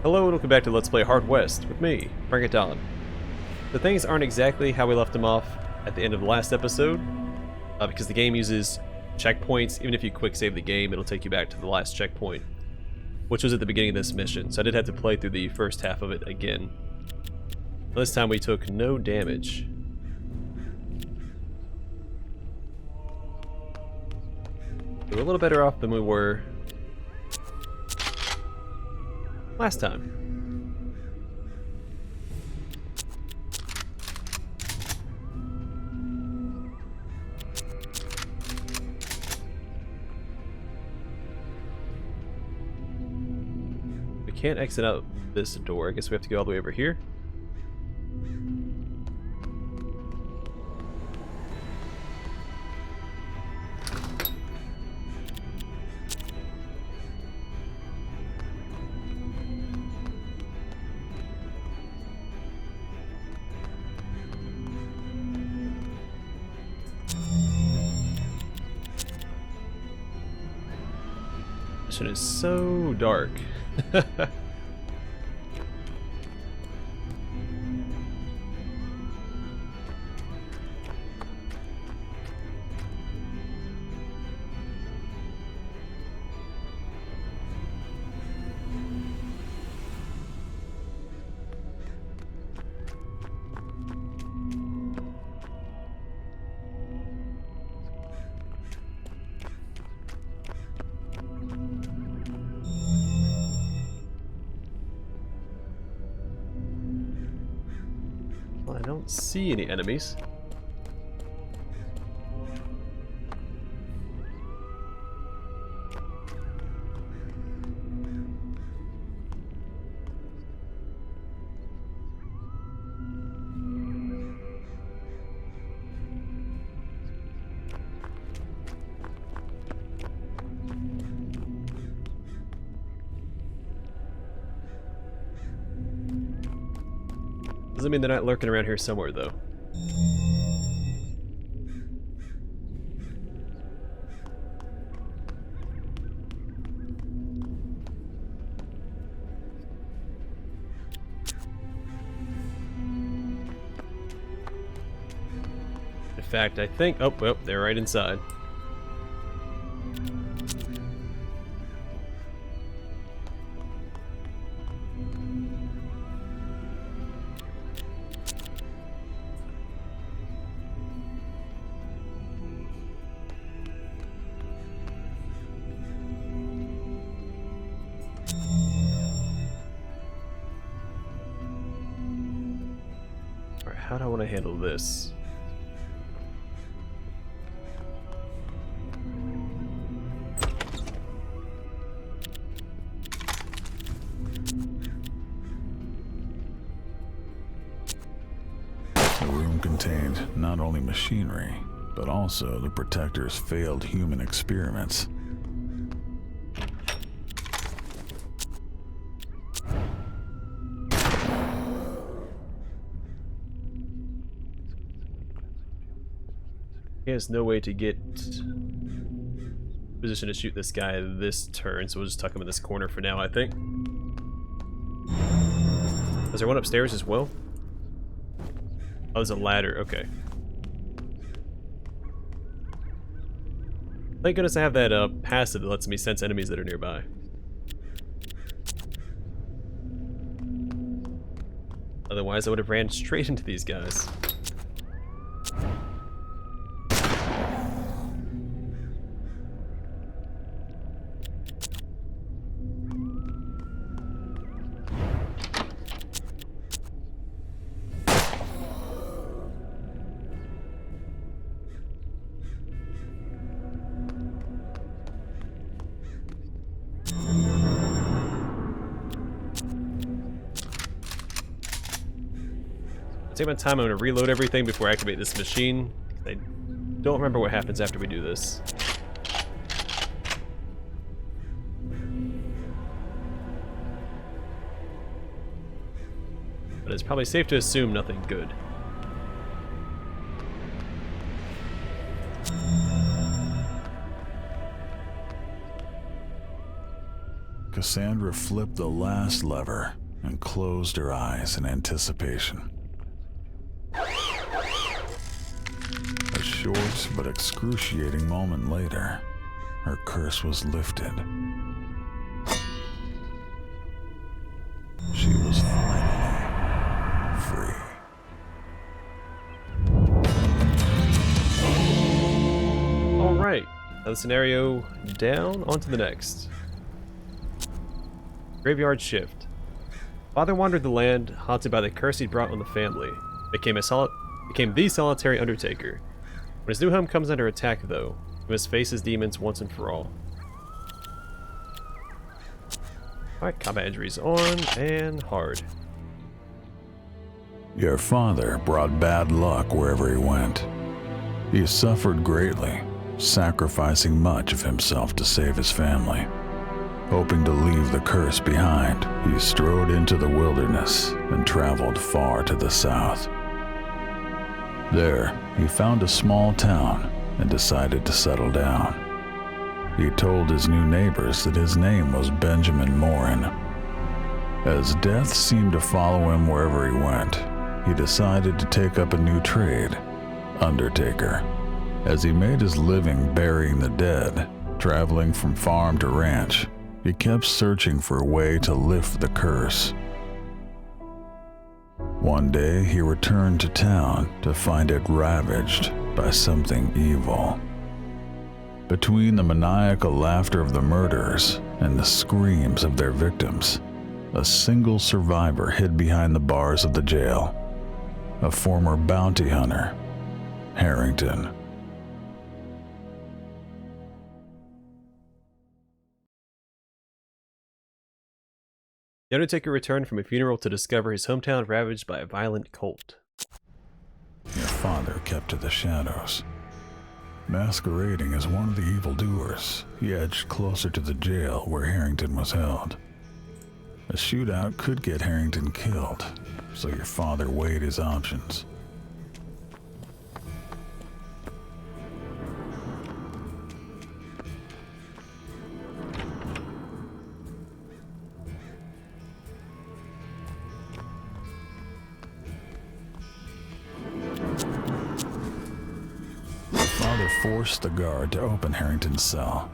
Hello and welcome back to Let's Play Hard West with me, Bring It On. The things aren't exactly how we left them off at the end of the last episode, because the game uses checkpoints. Even if you quick save the game, it'll take you back to the last checkpoint, which was at the beginning of this mission, so I did have to play through the first half of it again. This time we took no damage. We're a little better off than we were last time. We can't exit out this door. I guess we have to go all the way over here. It is so dark. I don't see any enemies. Doesn't mean they're not lurking around here somewhere, though. In fact, I think... Oh, well, they're right inside. How do I want to handle this? The room contained not only machinery, but also the Protector's failed human experiments. He has no way to get position to shoot this guy this turn, so we'll just tuck him in this corner for now, I think. Is there one upstairs as well? Oh, there's a ladder, okay. Thank goodness I have that passive that lets me sense enemies that are nearby. Otherwise I would have ran straight into these guys. Take my time. I'm going to reload everything before I activate this machine. I don't remember what happens after we do this. But it's probably safe to assume nothing good. Cassandra flipped the last lever and closed her eyes in anticipation. A short but excruciating moment later, her curse was lifted. She was finally free. Alright, another scenario down, on to the next. Graveyard shift. Father wandered the land, haunted by the curse he'd brought on the family. Became the solitary undertaker. When his new home comes under attack, though, he must face his demons once and for all. Alright, combat injuries on, and hard. Your father brought bad luck wherever he went. He suffered greatly, sacrificing much of himself to save his family. Hoping to leave the curse behind, he strode into the wilderness and traveled far to the south. There, he found a small town and decided to settle down. He told his new neighbors that his name was Benjamin Morin. As death seemed to follow him wherever he went, he decided to take up a new trade, undertaker. As he made his living burying the dead, traveling from farm to ranch, he kept searching for a way to lift the curse. One day, he returned to town to find it ravaged by something evil. Between the maniacal laughter of the murderers and the screams of their victims, a single survivor hid behind the bars of the jail. A former bounty hunter, Harrington. The Undertaker returned from a funeral to discover his hometown ravaged by a violent cult. Your father kept to the shadows. Masquerading as one of the evildoers, he edged closer to the jail where Harrington was held. A shootout could get Harrington killed, so your father weighed his options. Forced the guard to open Harrington's cell.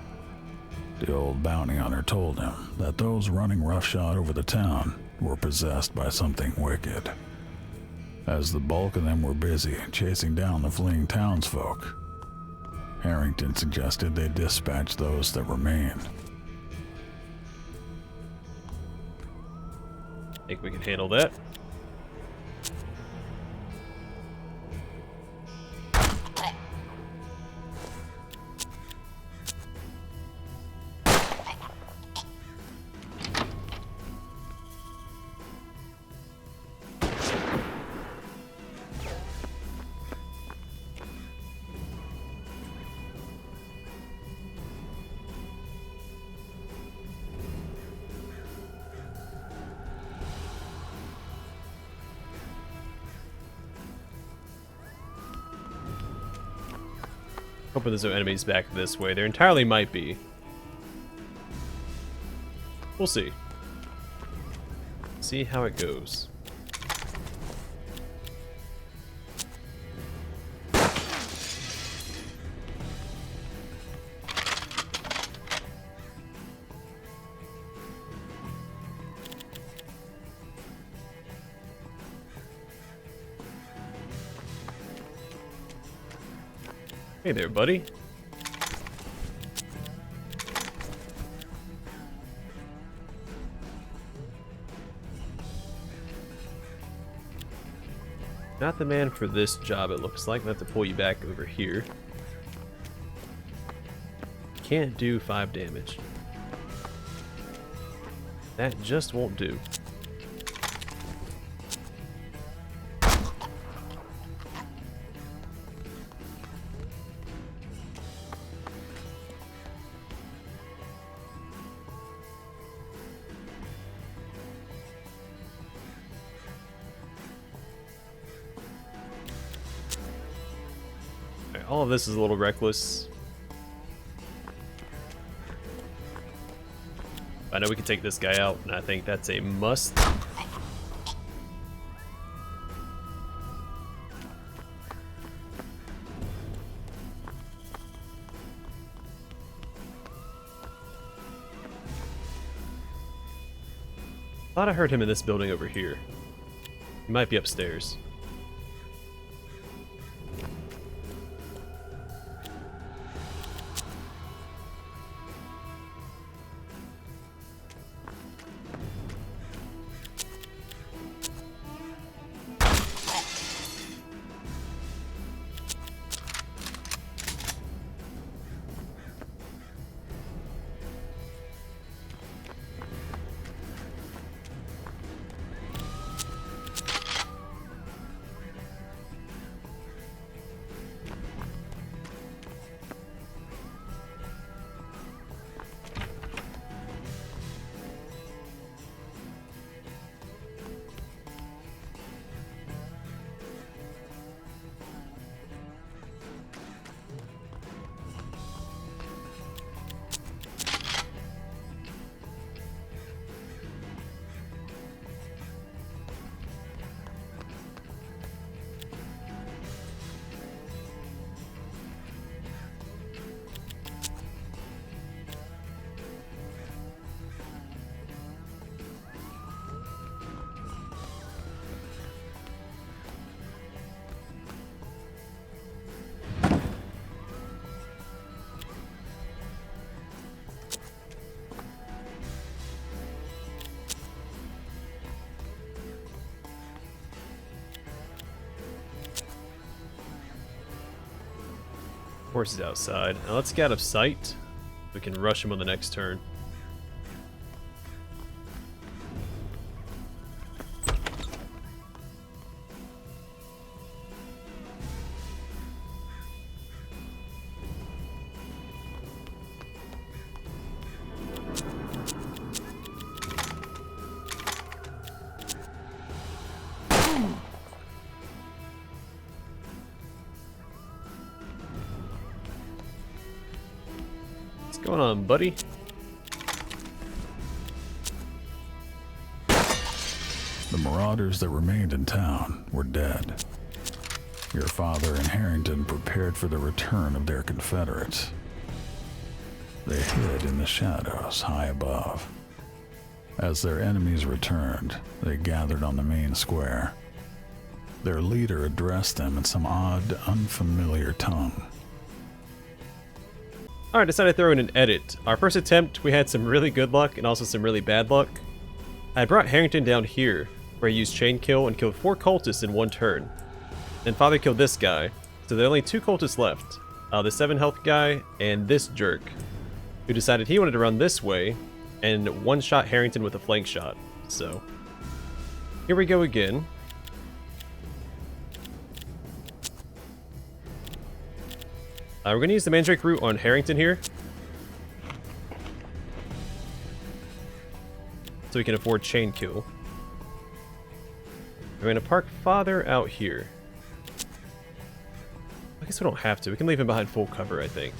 The old bounty hunter told him that those running roughshod over the town were possessed by something wicked. As the bulk of them were busy chasing down the fleeing townsfolk, Harrington suggested they dispatch those that remained. Think we can handle that. Hoping there's no enemies back this way. There entirely might be. We'll see. See how it goes. Hey there, buddy. Not the man for this job, it looks like. I'm gonna have to pull you back over here. Can't do 5 damage. That just won't do. All of this is a little reckless. I know we can take this guy out, and I think that's a must. Thought I heard him in this building over here. He might be upstairs. Horse is outside. Now let's get out of sight. We can rush him on the next turn. What's going on, buddy? The marauders that remained in town were dead. Your father and Harrington prepared for the return of their Confederates. They hid in the shadows high above. As their enemies returned, they gathered on the main square. Their leader addressed them in some odd, unfamiliar tongue. Alright, decided to throw in an edit. Our first attempt, we had some really good luck and also some really bad luck. I brought Harrington down here, where he used chain kill and killed 4 cultists in one turn. Then father killed this guy, so there are only 2 cultists left. The 7 health guy and this jerk, who decided he wanted to run this way and one-shot Harrington with a flank shot. So, here we go again. We're going to use the Mandrake route on Harrington here, so we can afford chain kill. We're going to park father out here. I guess we don't have to. We can leave him behind full cover, I think.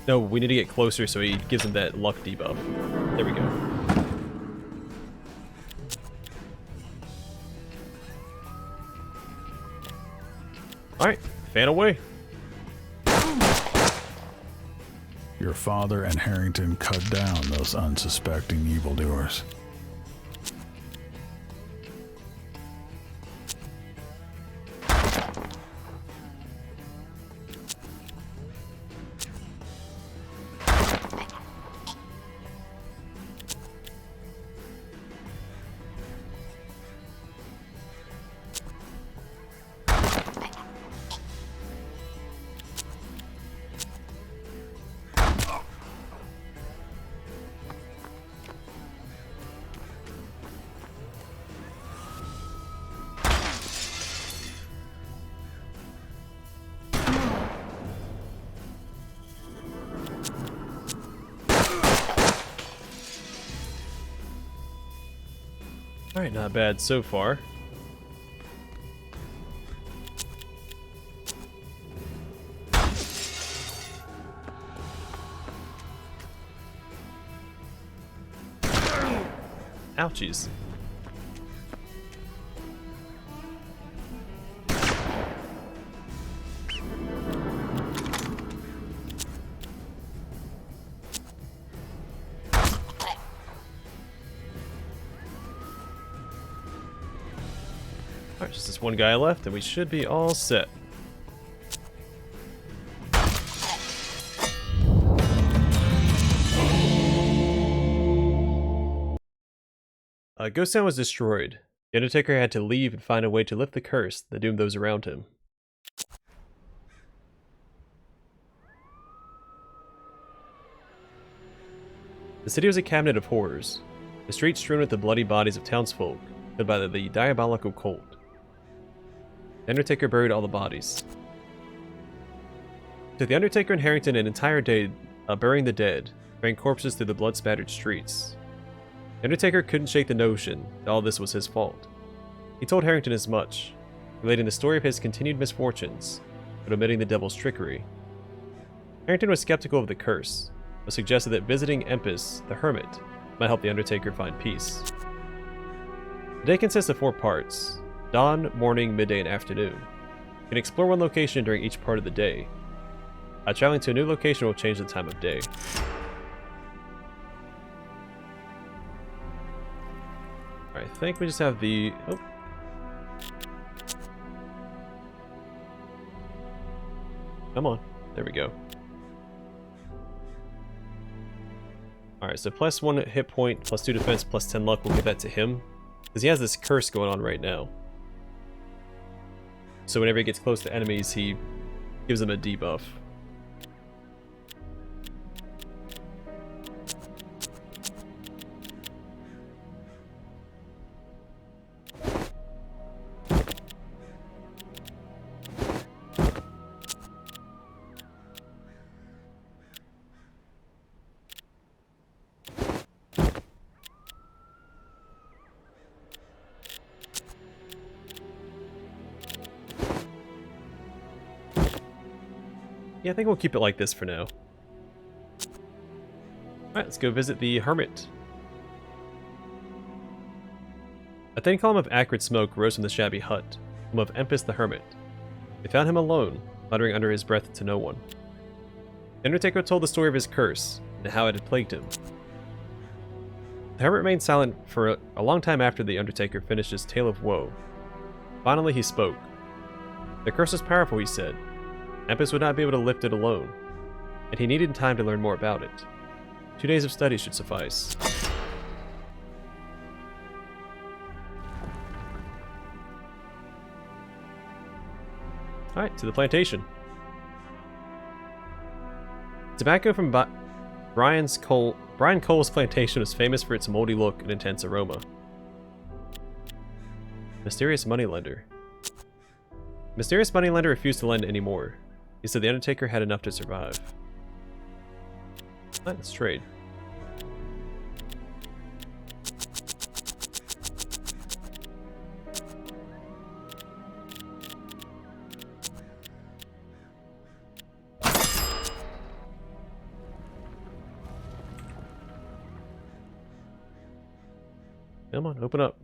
No, we need to get closer so he gives him that luck debuff. There we go. Alright, fan away. Your father and Harrington cut down those unsuspecting evildoers. Alright, not bad so far. Ouchies. Alright, just this one guy left, and we should be all set. Ghost Town was destroyed. The Undertaker had to leave and find a way to lift the curse that doomed those around him. The city was a cabinet of horrors. The streets strewn with the bloody bodies of townsfolk, killed by the diabolical cult. The Undertaker buried all the bodies. It took the Undertaker and Harrington an entire day burying the dead, carrying corpses through the blood-spattered streets. The Undertaker couldn't shake the notion that all this was his fault. He told Harrington as much, relating the story of his continued misfortunes, but omitting the devil's trickery. Harrington was skeptical of the curse, but suggested that visiting Empus, the hermit, might help the Undertaker find peace. The day consists of 4 parts: dawn, morning, midday, and afternoon. You can explore one location during each part of the day. Traveling to a new location will change the time of day. Alright, I think we just have the... Oh. Come on. There we go. Alright, so +1 hit point, +2 defense, +10 luck. We'll give that to him, because he has this curse going on right now. So whenever he gets close to enemies, he gives them a debuff. Yeah, I think we'll keep it like this for now. Alright, let's go visit the hermit. A thin column of acrid smoke rose from the shabby hut, home of Empus the hermit. They found him alone, muttering under his breath to no one. The Undertaker told the story of his curse, and how it had plagued him. The hermit remained silent for a long time after the Undertaker finished his tale of woe. Finally he spoke. The curse was powerful, he said. Empus would not be able to lift it alone, and he needed time to learn more about it. 2 days of study should suffice. Alright, to the plantation. Tobacco from Brian Cole's plantation was famous for its moldy look and intense aroma. Mysterious moneylender. Mysterious moneylender refused to lend anymore. He said the Undertaker had enough to survive. Let's trade. Come on, open up.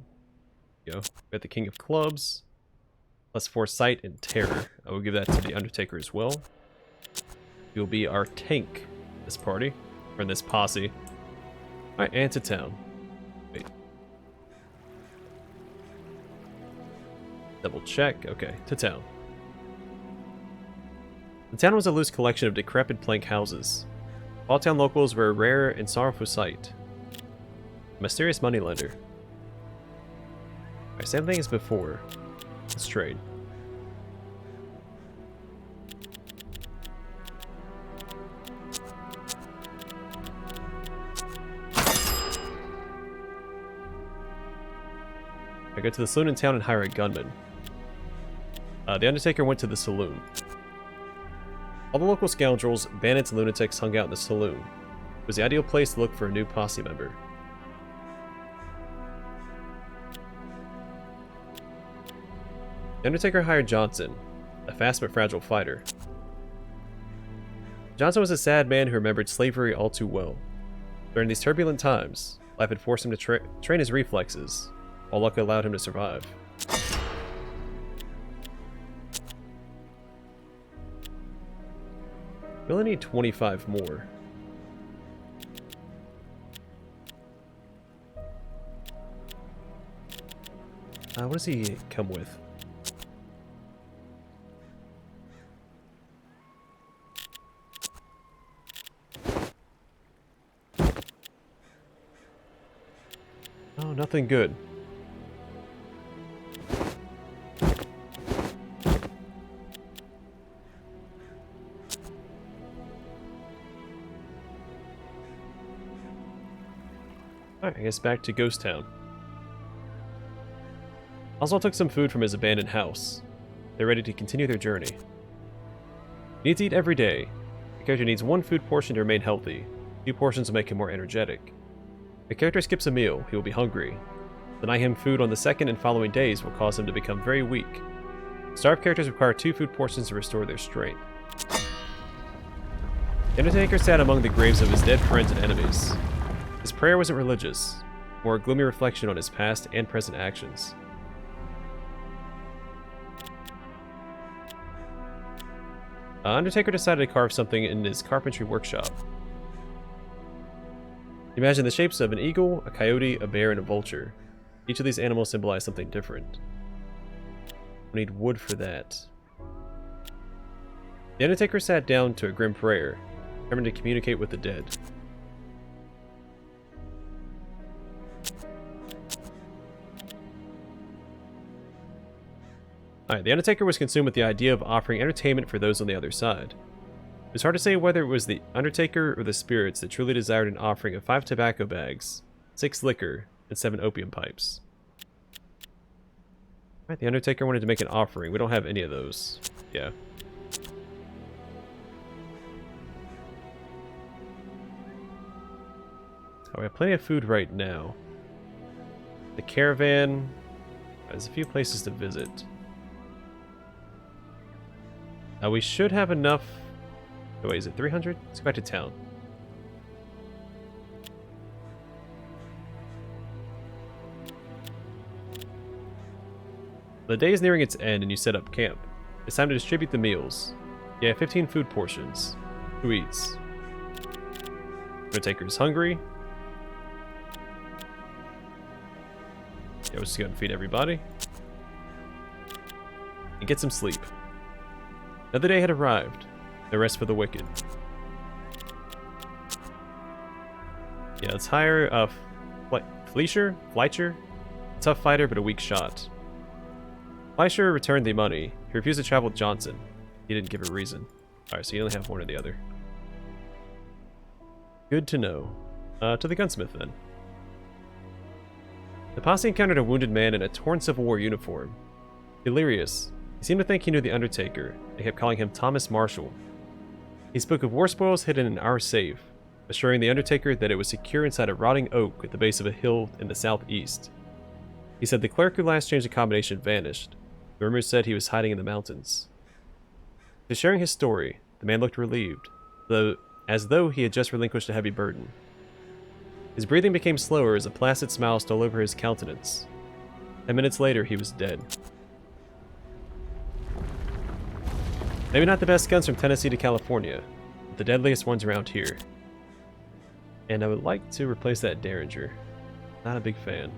Go. We got the King of Clubs. +4 sight and terror. I will give that to the Undertaker as well. You'll be our tank in this party, or in this posse. Alright, and to town. Wait. Double check. Okay, to town. The town was a loose collection of decrepit plank houses. All town locals were a rare and sorrowful sight. A mysterious moneylender. Alright, same thing as before. Let's trade. I go to the saloon in town and hire a gunman. The Undertaker went to the saloon. All the local scoundrels, bandits, and lunatics hung out in the saloon. It was the ideal place to look for a new posse member. The Undertaker hired Johnson, a fast but fragile fighter. Johnson was a sad man who remembered slavery all too well. During these turbulent times, Life had forced him to train his reflexes, while luck allowed him to survive. We only need 25 more. What does he come with? Oh, nothing good. Alright, I guess back to Ghost Town. Oswald took some food from his abandoned house. They're ready to continue their journey. He needs to eat every day. The character needs one food portion to remain healthy. 2 portions will make him more energetic. If the character skips a meal, he will be hungry. Denying him food on the second and following days will cause him to become very weak. Starved characters require 2 food portions to restore their strength. The Undertaker sat among the graves of his dead friends and enemies. His prayer wasn't religious, more a gloomy reflection on his past and present actions. Undertaker decided to carve something in his carpentry workshop. Imagine the shapes of an eagle, a coyote, a bear, and a vulture. Each of these animals symbolize something different. We need wood for that. The Undertaker sat down to a grim prayer, determined to communicate with the dead. Alright, the Undertaker was consumed with the idea of offering entertainment for those on the other side. It was hard to say whether it was the Undertaker or the spirits that truly desired an offering of 5 tobacco bags, 6 liquor, and 7 opium pipes. Alright, the Undertaker wanted to make an offering. We don't have any of those. Yeah. Oh, we have plenty of food right now. The caravan. There's a few places to visit. We should have enough. Oh, wait, is it 300? Let's go back to town. The day is nearing its end and you set up camp. It's time to distribute the meals. You have 15 food portions. Who eats? Undertaker's hungry. Yeah, we'll just go and feed everybody. And get some sleep. Another day had arrived. No rest for the wicked. Yeah, let's hire Fleischer? A tough fighter, but a weak shot. Fleischer returned the money. He refused to travel with Johnson. He didn't give a reason. Alright, so you only have one or the other. Good to know. To the gunsmith, then. The posse encountered a wounded man in a torn Civil War uniform. Delirious, he seemed to think he knew the Undertaker. They kept calling him Thomas Marshall. He spoke of war spoils hidden in our safe, assuring the Undertaker that it was secure inside a rotting oak at the base of a hill in the southeast. He said the cleric who last changed the combination vanished. The rumors said he was hiding in the mountains. After sharing his story, the man looked relieved, as though he had just relinquished a heavy burden. His breathing became slower as a placid smile stole over his countenance. 10 minutes later, he was dead. Maybe not the best guns from Tennessee to California, but the deadliest ones around here. And I would like to replace that Derringer. Not a big fan.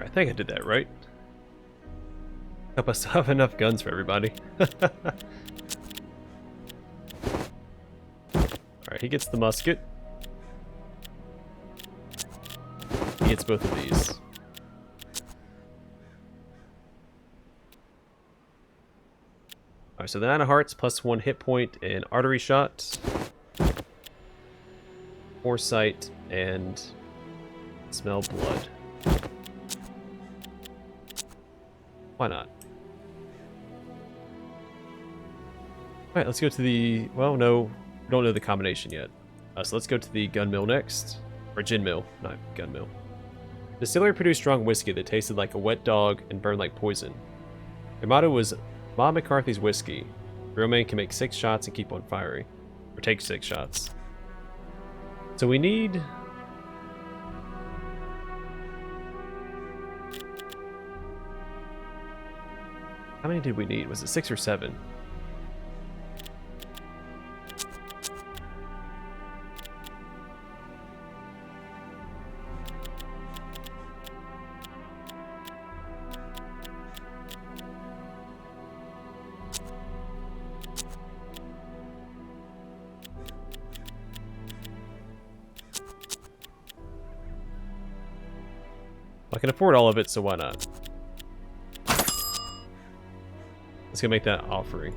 I think I did that right. Hope I still have enough guns for everybody. he gets the musket. He gets both of these. Alright, so the 9 of hearts plus 1 hit point and artery shot. Foresight and smell blood. Why not? Alright, let's go to the... Well, no. We don't know the combination yet. So let's go to the gun mill next. Or gin mill, not gun mill. Distillery produced strong whiskey that tasted like a wet dog and burned like poison. Their motto was Bob McCarthy's whiskey. Real man can make 6 shots and keep on firing. Or take 6 shots. So we need... How many did we need? Was it 6 or 7? I can afford all of it, so why not? Let's go make that offering.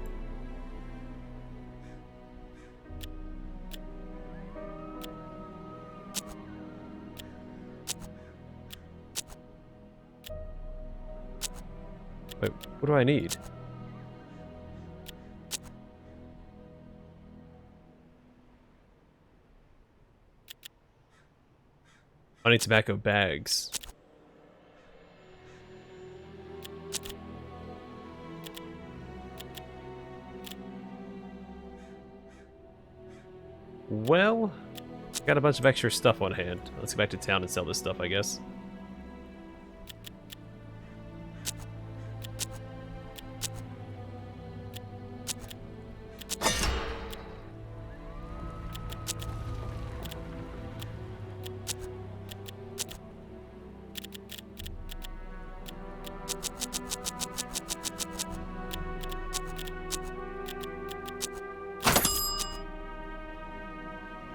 Wait, what do I need? I need tobacco bags. Well, got a bunch of extra stuff on hand. Let's go back to town and sell this stuff, I guess.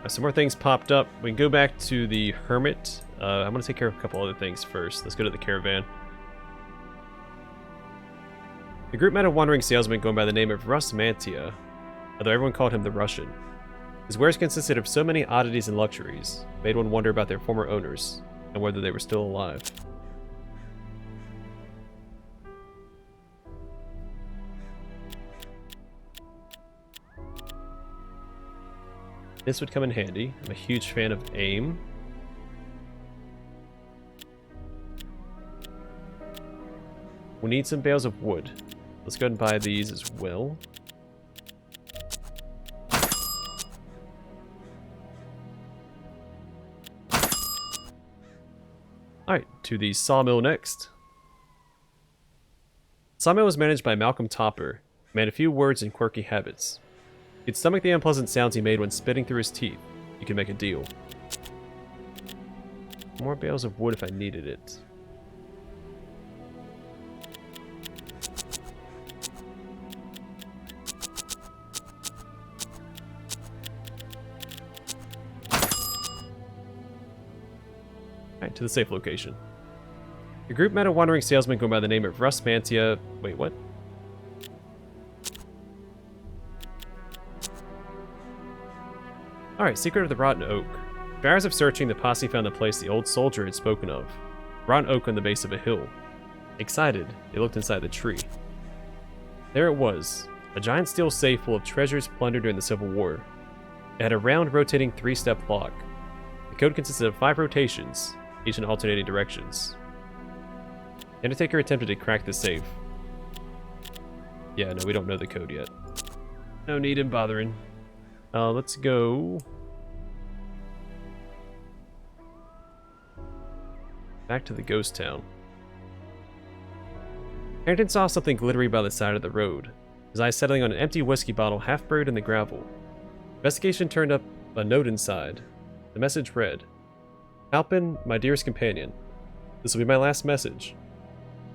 Some more things popped up. We can go back to the hermit. I'm going to take care of a couple other things first. Let's go to the caravan. The group met a wandering salesman going by the name of Russ Mantia, although everyone called him the Russian. His wares consisted of so many oddities and luxuries, made one wonder about their former owners, and whether they were still alive. This would come in handy. I'm a huge fan of AIM. We need some bales of wood. Let's go ahead and buy these as well. Alright, to the sawmill next. Sawmill was managed by Malcolm Topper, a man of few words and quirky habits. He could stomach the unpleasant sounds he made when spitting through his teeth. You could make a deal. More bales of wood if I needed it. Alright, to the safe location. The group met a wandering salesman going by the name of Russ Mantia. Wait, what? Alright, Secret of the Rotten Oak. After hours of searching, the posse found the place the old soldier had spoken of. Rotten oak on the base of a hill. Excited, they looked inside the tree. There it was, a giant steel safe full of treasures plundered during the Civil War. It had a round, rotating 3-step lock. The code consisted of 5 rotations, each in alternating directions. The Undertaker attempted to crack the safe. Yeah, no, we don't know the code yet. No need in bothering. Let's go back to the ghost town. Harrington saw something glittery by the side of the road, his eyes settling on an empty whiskey bottle half buried in the gravel. Investigation turned up a note inside. The message read, "Alpin, my dearest companion, this will be my last message.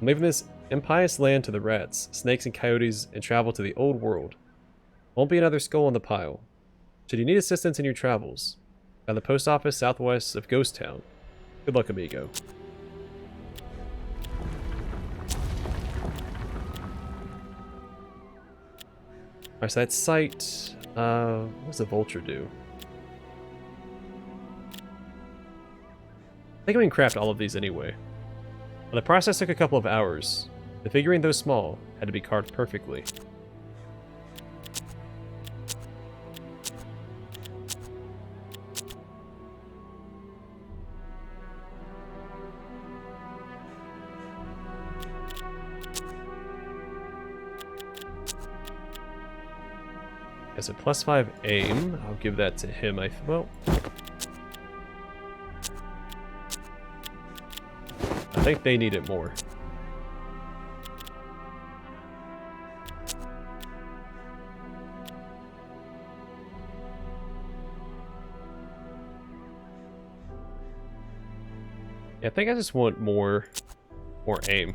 I'm leaving this impious land to the rats, snakes, and coyotes and travel to the old world. Won't be another skull on the pile. Should you need assistance in your travels, found the post office southwest of Ghost Town. Good luck, amigo. Alright, so that site, what does the vulture do? I think we can craft all of these anyway. Well, the process took a couple of hours. The figurine, though small, had to be carved perfectly. As a +5 aim, I'll give that to him. Well, I think they need it more. Yeah, I think I just want more aim.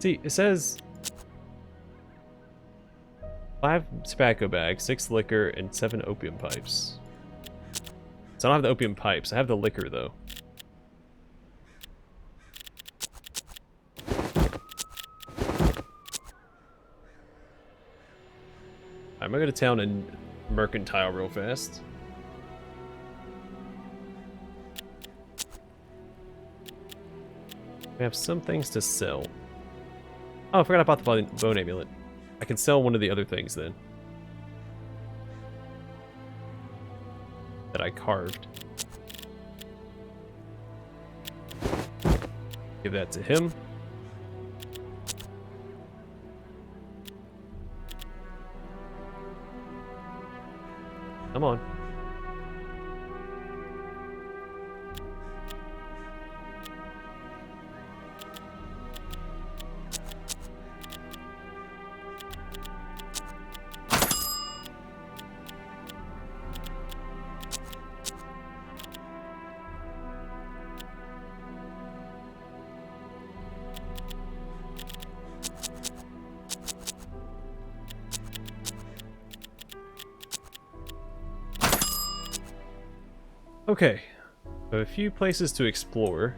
See, it says 5 tobacco bags, 6 liquor, and 7 opium pipes. So I don't have the opium pipes. I have the liquor, though. I'm gonna go to town and mercantile real fast. We have some things to sell. Oh, I forgot about the bone amulet. I can sell one of the other things then. That I carved. Give that to him. Come on. Okay, I have a few places to explore.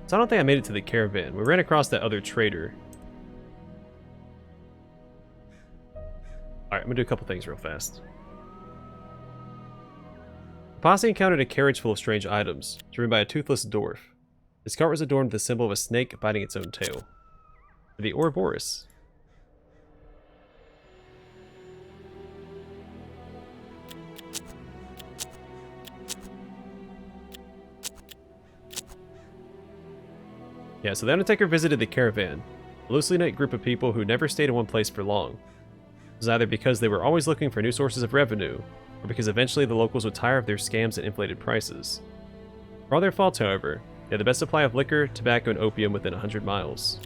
So I don't think I made it to the caravan. We ran across that other trader. Alright, I'm gonna do a couple things real fast. The posse encountered a carriage full of strange items, driven by a toothless dwarf. His cart was adorned with the symbol of a snake biting its own tail. The Ouroboros. Yeah, so the Undertaker visited the caravan, a loosely knit group of people who never stayed in one place for long. It was either because they were always looking for new sources of revenue, or because eventually the locals would tire of their scams and inflated prices. For all their faults, however, they had the best supply of liquor, tobacco, and opium within 100 miles.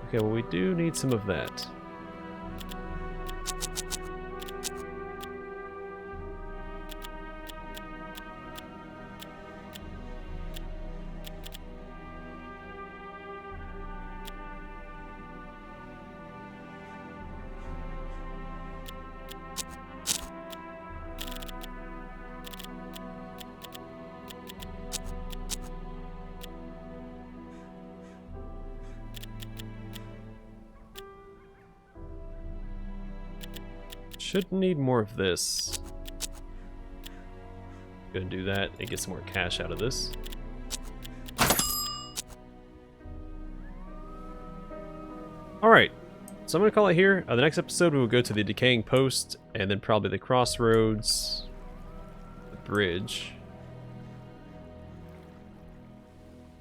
Okay, well, we do need some of that. Should need more of this. Gonna do that and get some more cash out of this. Alright, so I'm gonna call it here. The next episode we will go to the decaying post, and then probably the crossroads, the bridge,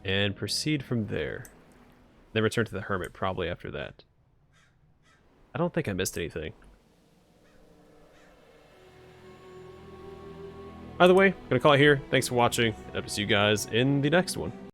and proceed from there. Then return to the hermit probably after that. I don't think I missed anything. Either way, I'm gonna call it here. Thanks for watching, and I'll see you guys in the next one.